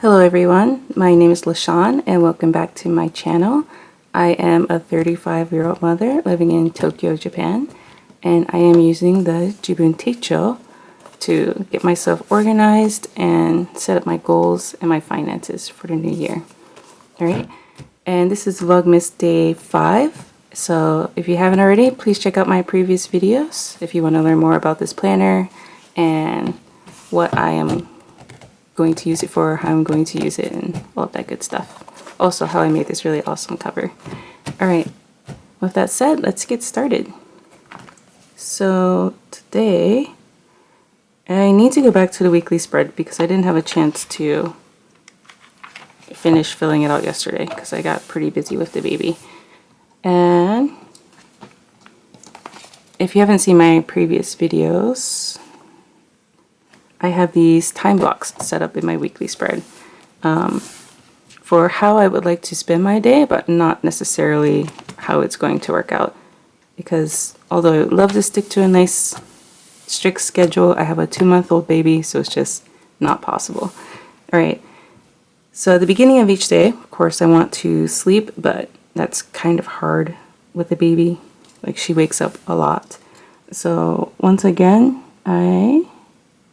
Hello everyone, my name is LaShawn and welcome back to my channel. I am a 35-year-old mother living in Tokyo, Japan, and I am using the Jibun Techo to get myself organized and set up my goals and my finances for the new year. Alright, and this is Vlogmas Day 5, so if you haven't already, please check out my previous videos if you want to learn more about this planner and what I am going to use it for, how I'm going to use it, and all that good stuff. Also, how I made this really awesome cover. Alright, with that said, let's get started. So today, I need to go back to the weekly spread because I didn't have a chance to finish filling it out yesterday because I got pretty busy with the baby. And if you haven't seen my previous videos, I have these time blocks set up in my weekly spread for how I would like to spend my day, but not necessarily how it's going to work out. Because although I would love to stick to a nice strict schedule, I have a 2-month-old baby, so it's just not possible. Alright, so at the beginning of each day, of course, I want to sleep, but that's kind of hard with a baby. Like, she wakes up a lot. So once again, I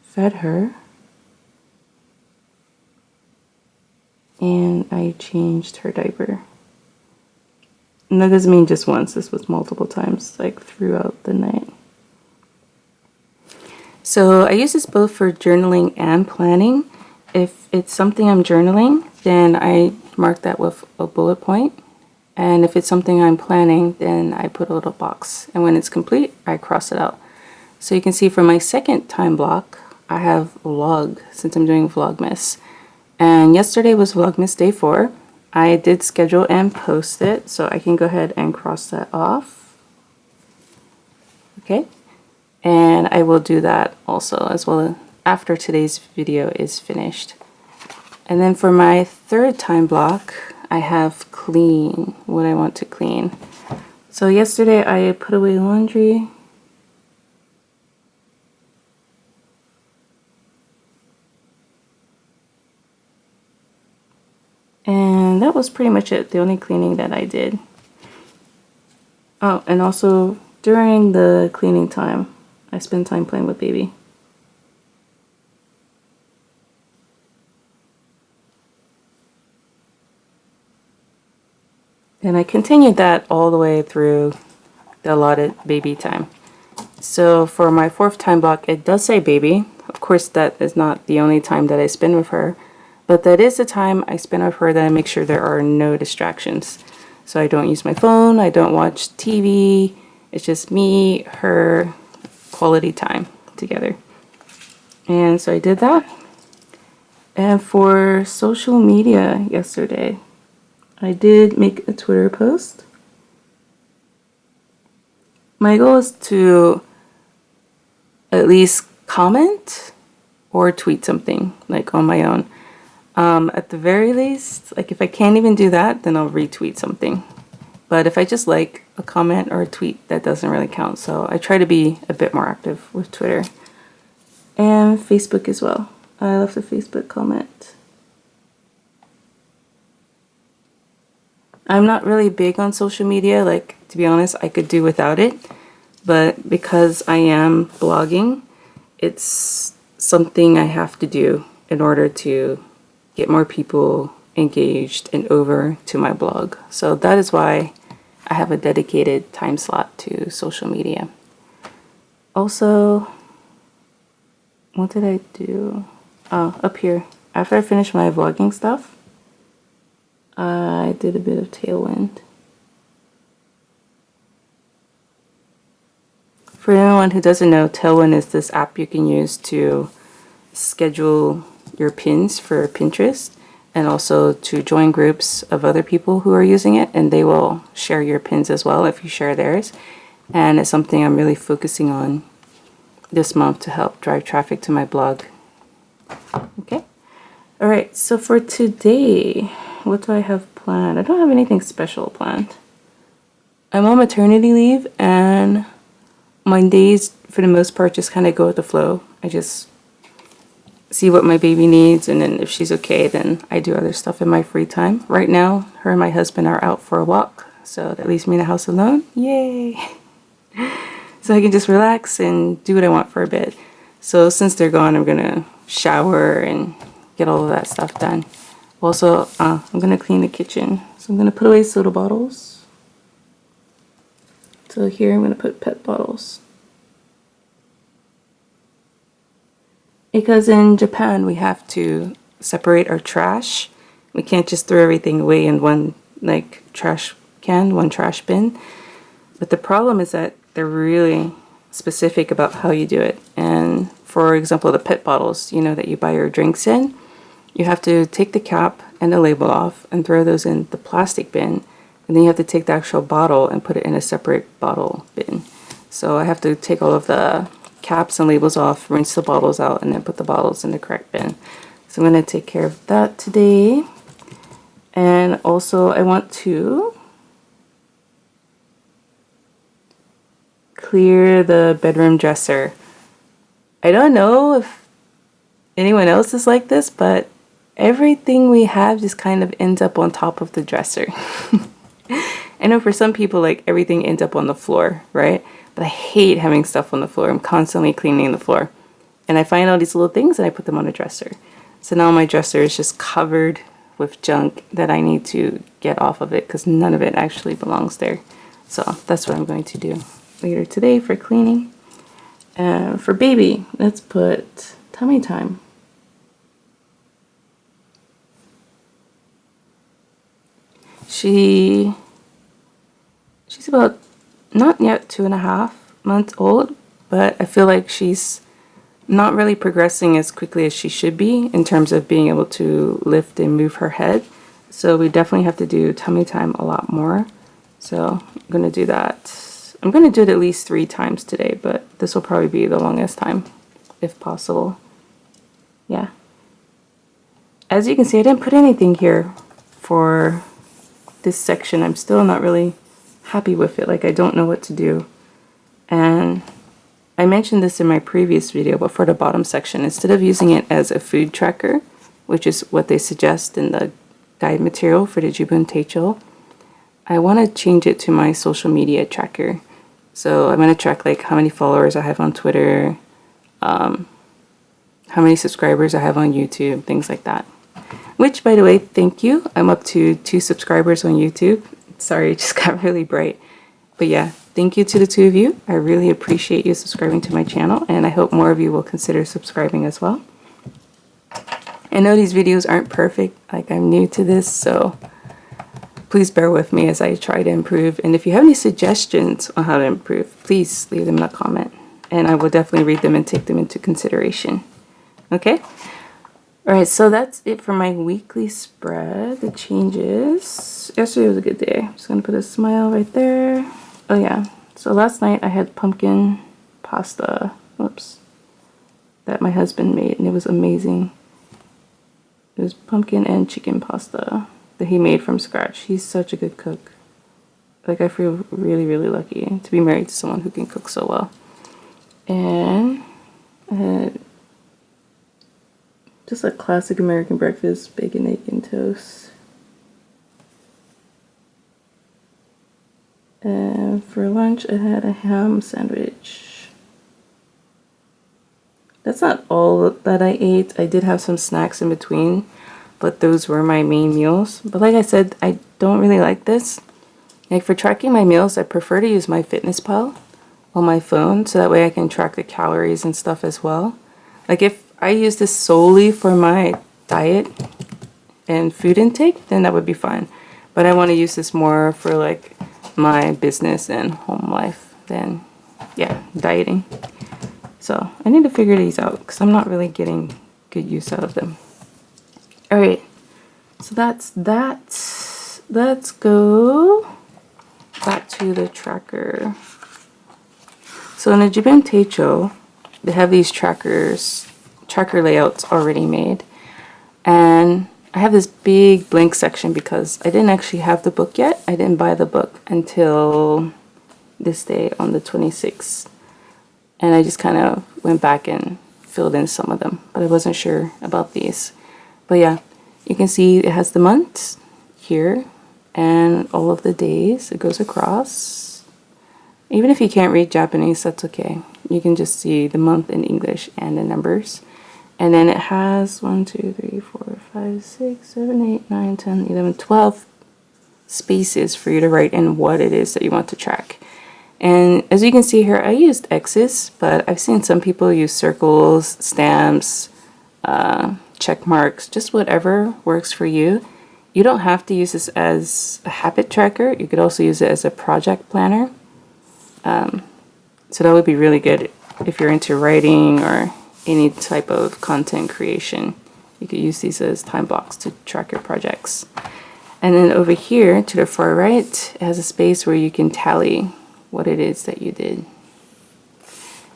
fed her and I changed her diaper. And that doesn't mean just once, this was multiple times, like throughout the night. So I use this both for journaling and planning. If it's something I'm journaling, then I mark that with a bullet point. And if it's something I'm planning, then I put a little box. And when it's complete, I cross it out. So you can see for my second time block, I have vlog since I'm doing Vlogmas. And yesterday was Vlogmas Day 4. I did schedule and post it, so I can go ahead and cross that off. Okay. And I will do that also as well after today's video is finished. And then for my third time block, I have clean, what I want to clean. So yesterday I put away laundry. And that was pretty much it, the only cleaning that I did. Oh, and also during the cleaning time, I spend time playing with baby. And I continued that all the way through the allotted baby time. So for my fourth time block, it does say baby. Of course, that is not the only time that I spend with her. But that is the time I spend with her that I make sure there are no distractions. So I don't use my phone, I don't watch TV. It's just me, her, quality time together. And so I did that. And for social media yesterday, I did make a Twitter post. My goal is to at least comment or tweet something like on my own. At the very least, like if I can't even do that, then I'll retweet something. But if I just like a comment or a tweet, that doesn't really count. So I try to be a bit more active with Twitter and Facebook as well. I left a Facebook comment. I'm not really big on social media. Like, to be honest, I could do without it. But because I am blogging, it's something I have to do in order to get more people engaged and over to my blog. So that is why I have a dedicated time slot to social media. Also, what did I do? Oh, up here. After I finished my vlogging stuff, I did a bit of Tailwind. For anyone who doesn't know, Tailwind is this app you can use to schedule your pins for Pinterest and also to join groups of other people who are using it, and they will share your pins as well if you share theirs. And it's something I'm really focusing on this month to help drive traffic to my blog. Okay. Alright, so for today, what do I have planned? I don't have anything special planned. I'm on maternity leave and my days for the most part just kind of go with the flow. I just see what my baby needs, and then if she's okay, then I do other stuff in my free time. Right now, her and my husband are out for a walk, so that leaves me in the house alone. Yay! So I can just relax and do what I want for a bit. So since they're gone, I'm gonna shower and get all of that stuff done. Also, I'm gonna clean the kitchen. So I'm gonna put away soda bottles. So here I'm gonna put pet bottles. Because in Japan, we have to separate our trash. We can't just throw everything away in one like trash can, one trash bin. But the problem is that they're really specific about how you do it. And for example, the pet bottles, you know, that you buy your drinks in, you have to take the cap and the label off and throw those in the plastic bin. And then you have to take the actual bottle and put it in a separate bottle bin. So I have to take all of the caps and labels off, rinse the bottles out, and then put the bottles in the correct bin. So I'm going to take care of that today. And also I want to clear the bedroom dresser. I don't know if anyone else is like this, but everything we have just kind of ends up on top of the dresser. I know for some people, like, everything ends up on the floor, right? But I hate having stuff on the floor. I'm constantly cleaning the floor. And I find all these little things and I put them on a dresser. So now my dresser is just covered with junk that I need to get off of it because none of it actually belongs there. So that's what I'm going to do later today for cleaning. And for baby, let's put tummy time. She's about not yet 2.5 months old, but I feel like she's not really progressing as quickly as she should be in terms of being able to lift and move her head. So we definitely have to do tummy time a lot more. So I'm going to do that. I'm going to do it at least 3 times today, but this will probably be the longest time if possible. Yeah. As you can see, I didn't put anything here for this section. I'm still not really happy with it. Like, I don't know what to do. And I mentioned this in my previous video, but for the bottom section, instead of using it as a food tracker, which is what they suggest in the guide material for the Jibun Techo, I want to change it to my social media tracker. So I'm going to track like how many followers I have on Twitter, how many subscribers I have on YouTube, things like that. Which, by the way, thank you. I'm up to 2 subscribers on YouTube. Sorry, it just got really bright. But yeah, thank you to the 2 of you. I really appreciate you subscribing to my channel, and I hope more of you will consider subscribing as well. I know these videos aren't perfect. Like, I'm new to this, so please bear with me as I try to improve. And if you have any suggestions on how to improve, please leave them in a comment. And I will definitely read them and take them into consideration. Okay? Alright, so that's it for my weekly spread. The changes. Yesterday was a good day. I'm just going to put a smile right there. Oh yeah. So last night I had pumpkin pasta. Whoops. That my husband made, and it was amazing. It was pumpkin and chicken pasta that he made from scratch. He's such a good cook. Like, I feel really, really lucky to be married to someone who can cook so well. And I had just a classic American breakfast, bacon, egg, and toast. And for lunch, I had a ham sandwich. That's not all that I ate. I did have some snacks in between, but those were my main meals. But like I said, I don't really like this. Like, for tracking my meals, I prefer to use my MyFitnessPal on my phone, so that way I can track the calories and stuff as well. Like, if I use this solely for my diet and food intake, then that would be fine. But I want to use this more for like my business and home life than, yeah, dieting. So I need to figure these out because I'm not really getting good use out of them. Alright, so that's that. Let's go back to the tracker. So in the Jibun Techo, they have these tracker layouts already made. And I have this big blank section because I didn't actually have the book yet. I didn't buy the book until this day on the 26th. And I just kind of went back and filled in some of them, but I wasn't sure about these. But yeah, you can see it has the months here and all of the days. It goes across. Even if you can't read Japanese, that's okay. You can just see the month in English and the numbers. And then it has 1, 2, 3, 4, 5, 6, 7, 8, 9, 10, 11, 12 spaces for you to write in what it is that you want to track. And as you can see here, I used X's, but I've seen some people use circles, stamps, check marks, just whatever works for you. You don't have to use this as a habit tracker. You could also use it as a project planner. So that would be really good if you're into writing or any type of content creation. You could use these as time blocks to track your projects. And then over here to the far right, it has a space where you can tally what it is that you did.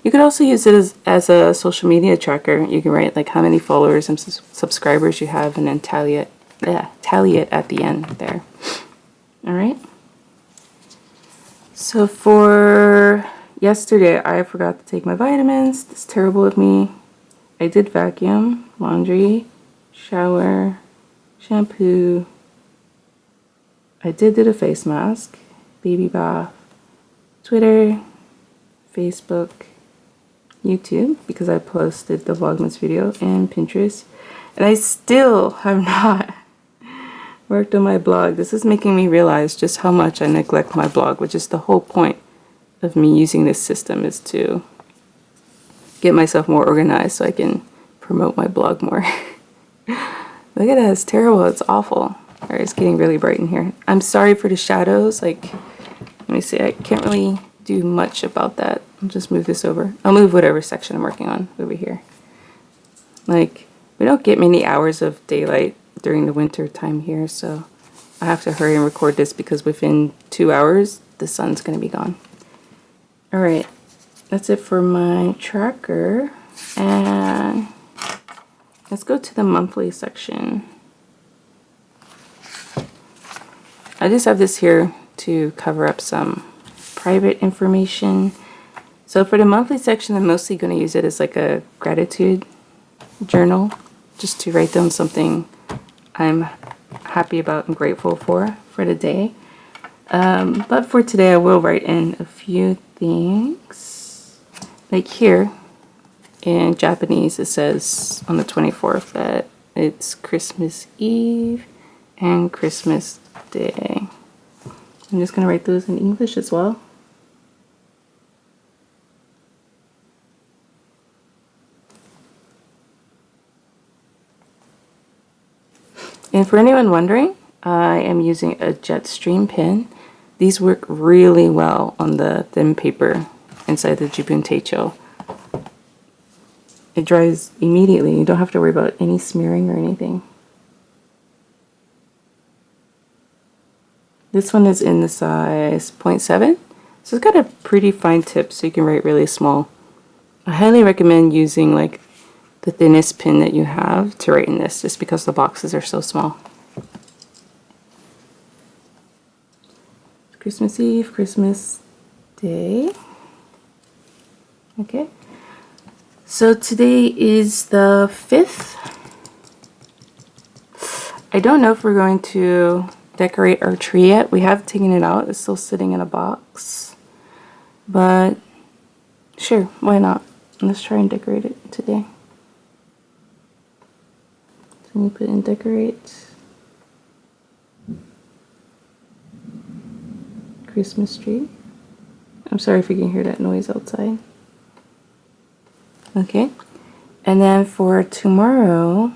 You could also use it as a social media tracker. You can write like how many followers and subscribers you have and then tally it at the end there. All right. So for yesterday, I forgot to take my vitamins. That's terrible of me. I did vacuum, laundry, shower, shampoo. I did do the face mask, baby bath, Twitter, Facebook, YouTube, because I posted the Vlogmas video, and Pinterest. And I still have not worked on my blog. This is making me realize just how much I neglect my blog, which is the whole point of me using this system, is to get myself more organized so I can promote my blog more. Look at that, it's terrible, it's awful. Alright, it's getting really bright in here. I'm sorry for the shadows, like, let me see, I can't really do much about that. I'll just move this over. I'll move whatever section I'm working on over here. Like, we don't get many hours of daylight during the winter time here, so I have to hurry and record this because within 2 hours, the sun's gonna be gone. Alright, that's it for my tracker. And let's go to the monthly section. I just have this here to cover up some private information. So for the monthly section, I'm mostly going to use it as like a gratitude journal, just to write down something I'm happy about and grateful for the day. But for today, I will write in a few things. Like here in Japanese, it says on the 24th that it's Christmas Eve and Christmas Day. I'm just going to write those in English as well. And for anyone wondering, I am using a Jetstream pen. These work really well on the thin paper inside the Jibun Techo. It dries immediately. You don't have to worry about any smearing or anything. This one is in the size 0.7. So it's got a pretty fine tip so you can write really small. I highly recommend using like the thinnest pen that you have to write in this, just because the boxes are so small. Christmas Eve, Christmas Day. Okay. So today is the 5th. I don't know if we're going to decorate our tree yet. We have taken it out. It's still sitting in a box. But sure, why not? Let's try and decorate it today. So we put in decorate. Christmas tree. I'm sorry if you can hear that noise outside. Okay. And then for tomorrow,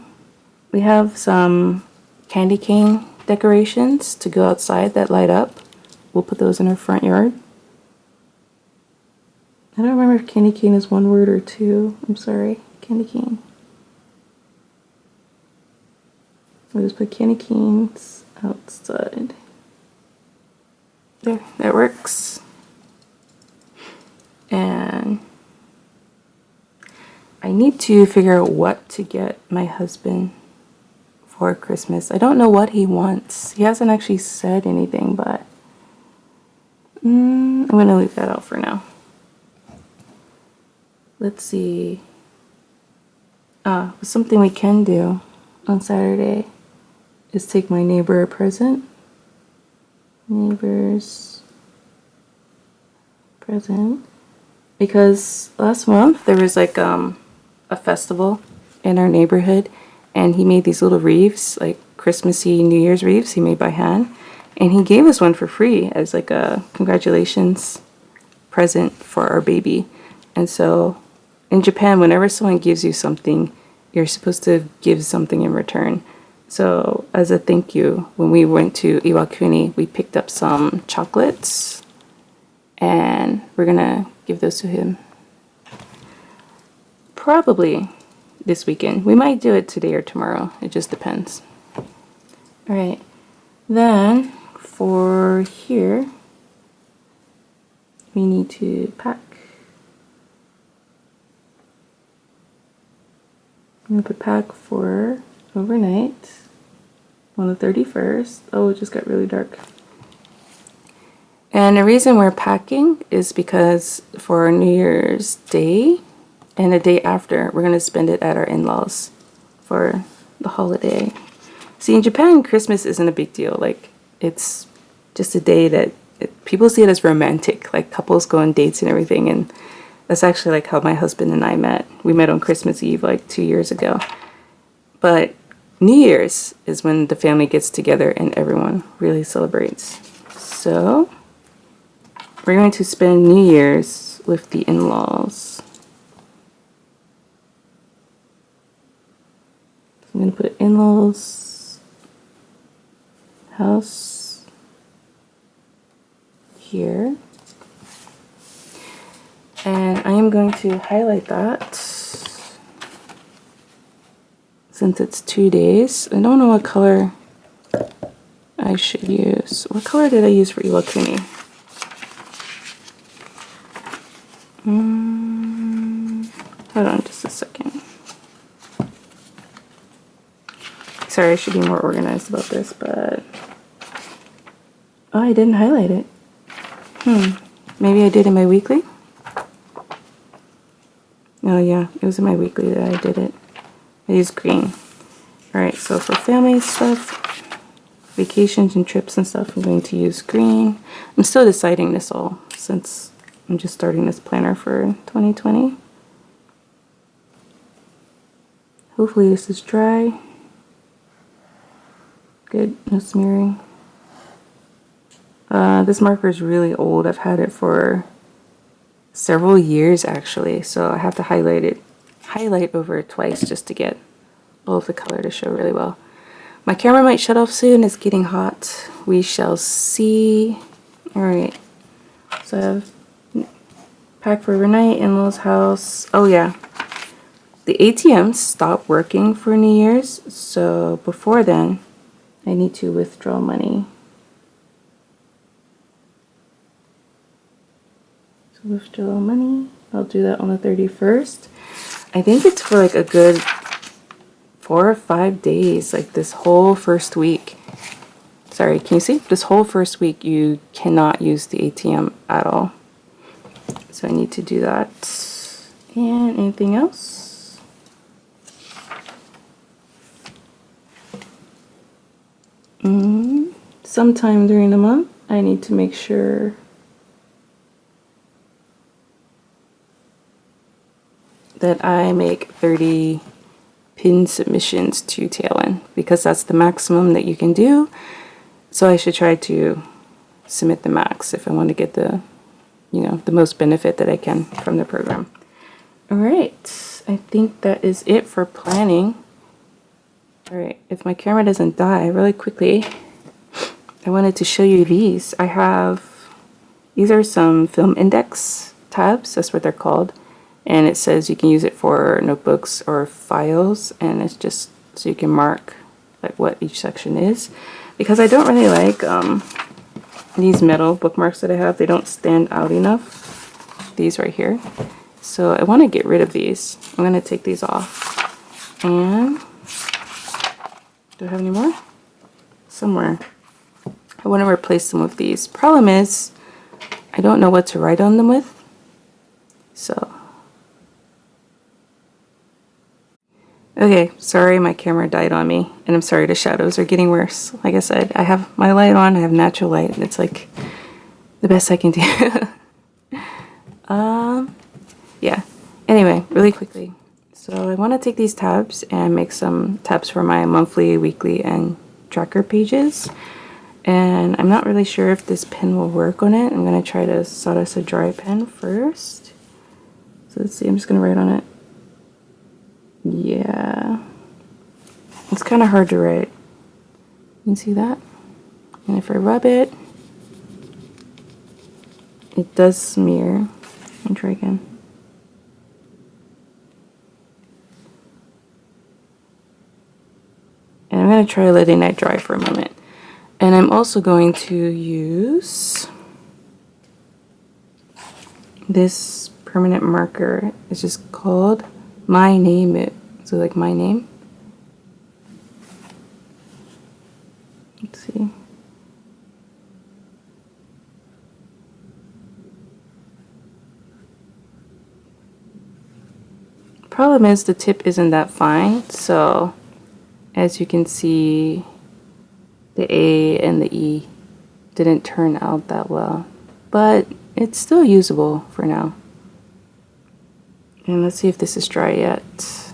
we have some candy cane decorations to go outside that light up. We'll put those in our front yard. I don't remember if candy cane is one word or two. I'm sorry. Candy cane. We'll just put candy canes outside. There, that works. And I need to figure out what to get my husband for Christmas. I don't know what he wants. He hasn't actually said anything, but I'm going to leave that out for now. Let's see. Something we can do on Saturday is take my neighbor a present. Neighbor's present. Because last month there was like a festival in our neighborhood, and he made these little wreaths, like Christmassy New Year's wreaths he made by hand, and he gave us one for free as like a congratulations present for our baby. And so in Japan, whenever someone gives you something, you're supposed to give something in return. So as a thank you, when we went to Iwakuni, we picked up some chocolates, and we're gonna give those to him probably this weekend. We might do it today or tomorrow. It just depends. All right. Then for here, we need to pack. I'm gonna put pack for overnight on the 31st. Oh, it just got really dark. And the reason we're packing is because for New Year's Day and the day after, we're gonna spend it at our in-laws for the holiday. See, in Japan, Christmas isn't a big deal. Like, it's just a day that people see it as romantic. Like, couples go on dates and everything, and that's actually like how my husband and I met. We met on Christmas Eve like 2 years ago. But New Year's is when the family gets together and everyone really celebrates. So we're going to spend New Year's with the in-laws. I'm going to put in-laws house here. And I am going to highlight that since it's 2 days. I don't know what color I should use. What color did I use for Iwakuni? Hold on just a second. Sorry, I should be more organized about this, but oh, I didn't highlight it. Maybe I did in my weekly? Oh yeah, it was in my weekly that I did it. I used green. Alright, so for family stuff, vacations and trips and stuff, I'm going to use green. I'm still deciding this all since I'm just starting this planner for 2020. Hopefully this is dry. Good, no smearing. This marker is really old. I've had it for several years actually, so I have to highlight over it twice just to get all of the color to show really well. My camera might shut off soon. It's getting hot. We shall see. All right, so I have pack for overnight, in-laws house. Oh yeah, the ATMs stopped working for New Year's, so before then I need to withdraw money. So withdraw money, I'll do that on the 31st. I think it's for like a good 4 or 5 days, like this whole first week. Sorry, can you see? This whole first week you cannot use the ATM at all. So I need to do that. And anything else? Sometime during the month, I need to make sure that I make 30 pin submissions to Tailwind because that's the maximum that you can do. So I should try to submit the max if I want to get the, you know, the most benefit that I can from the program. All right, I think that is it for planning. All right, if my camera doesn't die really quickly, I wanted to show you these. These are some film index tabs, that's what they're called. And it says you can use it for notebooks or files, and it's just so you can mark like what each section is. Because I don't really like these metal bookmarks that I have. They don't stand out enough. These right here. So I want to get rid of these. I'm going to take these off. And do I have any more? Somewhere. I want to replace them with these. Problem is, I don't know what to write on them with. So Okay, sorry my camera died on me, and I'm sorry the shadows are getting worse. Like I said, I have my light on, I have natural light, and it's like the best I can do. Yeah. Anyway, really quickly. So I want to take these tabs and make some tabs for my monthly, weekly, and tracker pages. And I'm not really sure if this pen will work on it. I'm going to try to sawdust a dry pen first. So let's see, I'm just going to write on it. Yeah. It's kind of hard to write. You can see that? And if I rub it, it does smear. Let me try again. And I'm going to try letting that dry for a moment. And I'm also going to use this permanent marker. It's just called My Name. So like my name. Let's see. Problem is the tip isn't that fine, so as you can see, the A and the E didn't turn out that well, but it's still usable for now. And let's see if this is dry yet.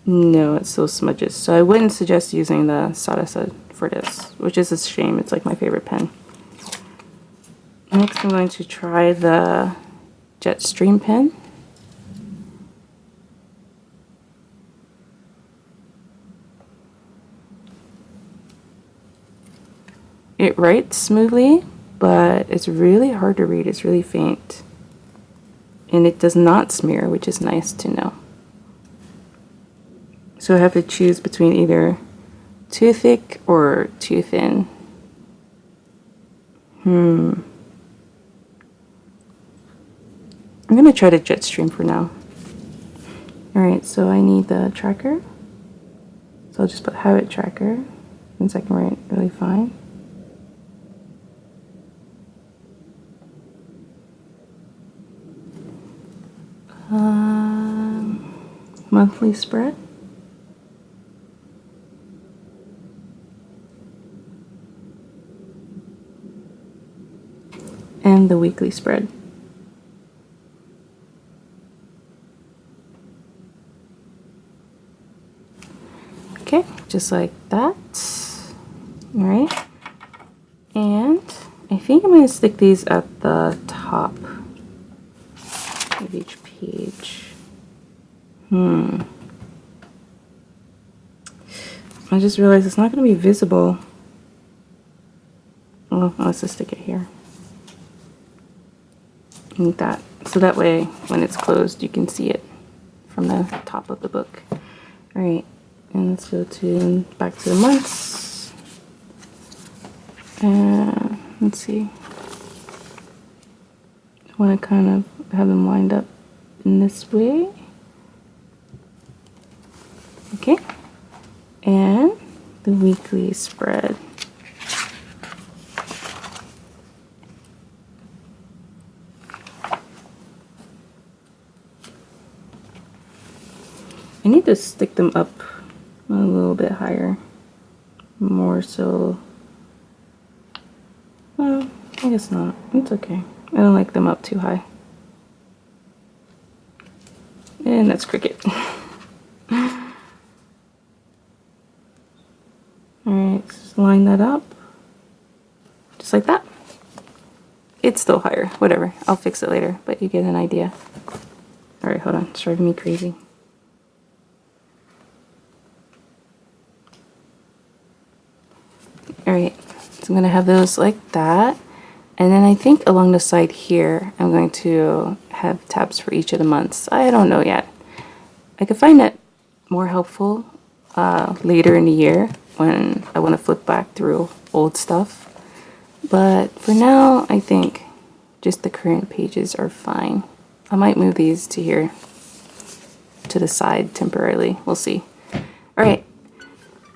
No, it still smudges, so I wouldn't suggest using the sawdust for this, which is a shame. It's like my favorite pen. Next I'm going to try the Jetstream pen. It writes smoothly, but it's really hard to read. It's really faint. And it does not smear, which is nice to know. So I have to choose between either too thick or too thin. I'm going to try the Jetstream for now. Alright, so I need the tracker. So I'll just put habit tracker, since I can write really fine. Monthly spread. And the weekly spread. Okay, just like that. Alright. And I think I'm going to stick these at the top of each page. I just realized it's not going to be visible. Oh, let's just stick it here. Like that. So that way, when it's closed, you can see it from the top of the book. Alright, and let's go to back to the months. And let's see. I want to kind of have them lined up in this way. Okay, and the weekly spread. I need to stick them up a little bit higher, more so. Well, I guess not. It's okay. I don't like them up too high. And that's cricket. Alright, just line that up. Just like that. It's still higher. Whatever. I'll fix it later, but you get an idea. Alright, hold on. It's driving me crazy. Alright, so I'm going to have those like that. And then I think along the side here, I'm going to have tabs for each of the months. I don't know yet. I could find it more helpful later in the year when I want to flip back through old stuff. But for now, I think just the current pages are fine. I might move these to here, to the side temporarily. We'll see. Alright.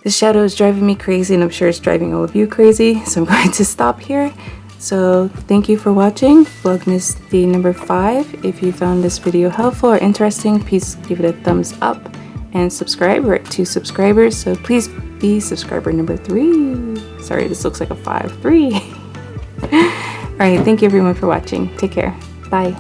This shadow is driving me crazy, and I'm sure it's driving all of you crazy. So I'm going to stop here. So thank you for watching Vlogmas day number 5. If you found this video helpful or interesting, please give it a thumbs up and subscribe. We're at 2 subscribers, so please be subscriber number 3. Sorry, this looks like a 5. 3. Alright, thank you everyone for watching. Take care. Bye.